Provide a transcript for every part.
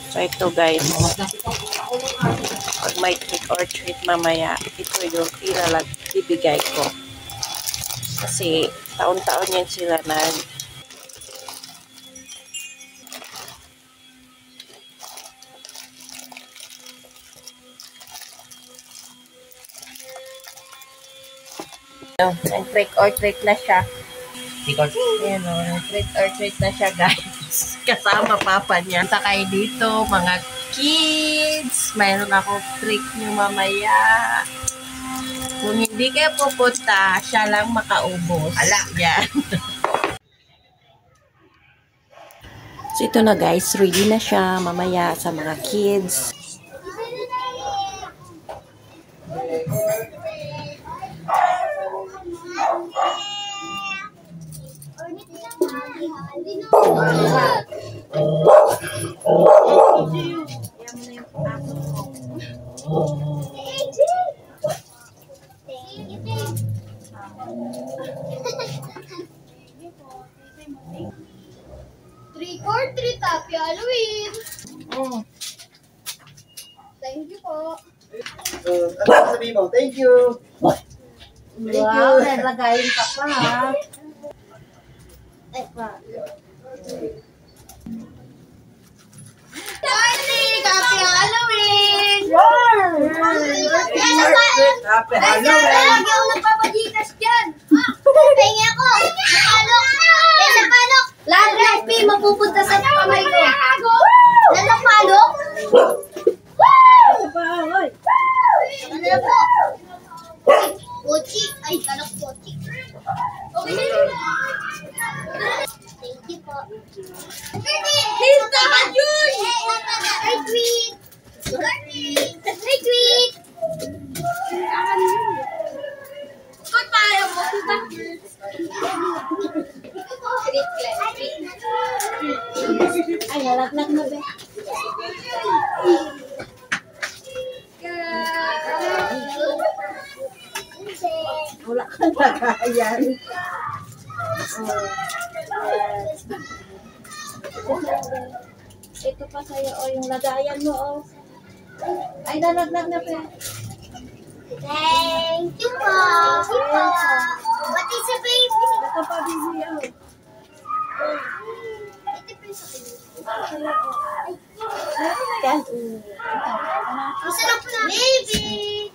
So, ito guys. Pag may trick or treat mamaya, ito yung ibigay ko. Kasi, taon-taon yan sila nag-trick or treat na siya. Ayan o, nag-trick or treat na siya guys. Kasama papa niya. Punta kayo dito, mga kids. Mayroon ako trick nyo mamaya. Kung hindi kayo pupunta, siya lang makaubos. Ala, yan. So, ito na guys. Ready na siya mamaya sa mga kids. Trick or treat, Happy Halloween! Thank you po. Ano sabihin mo? Thank you! Thank you! Wow, nalagayin ka pa ha. Ay, pa. Happy Halloween! Happy Lagi ako nagpapadikas dyan. Pengi ako. Napalok. Napalok. Lahat ng SP mapupunta sa kamay ko. Napalok. Ano na po? Pochi. Ay, kalok pochi. Okay. Thank you po. Hinta ka, Joy! Hey, tweet! Hey, tweet! Kung tayo mo, diba? Ay, nalaglag na ba? Wala kang lagayan. Ito pa sa'yo, o yung lagayan mo, o. Ay, nalaglag na pa. Thank you po. What is a baby? Ito pa, baby, o. Ito pa sa baby. Yan. Masarap na. Baby!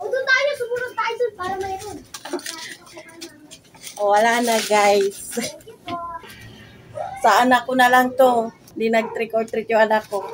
Doon tayo, sumunod tayo doon para mayroon. O, wala na, guys. Sa anak ko na lang to. Hindi nag-trick or treat yung anak ko.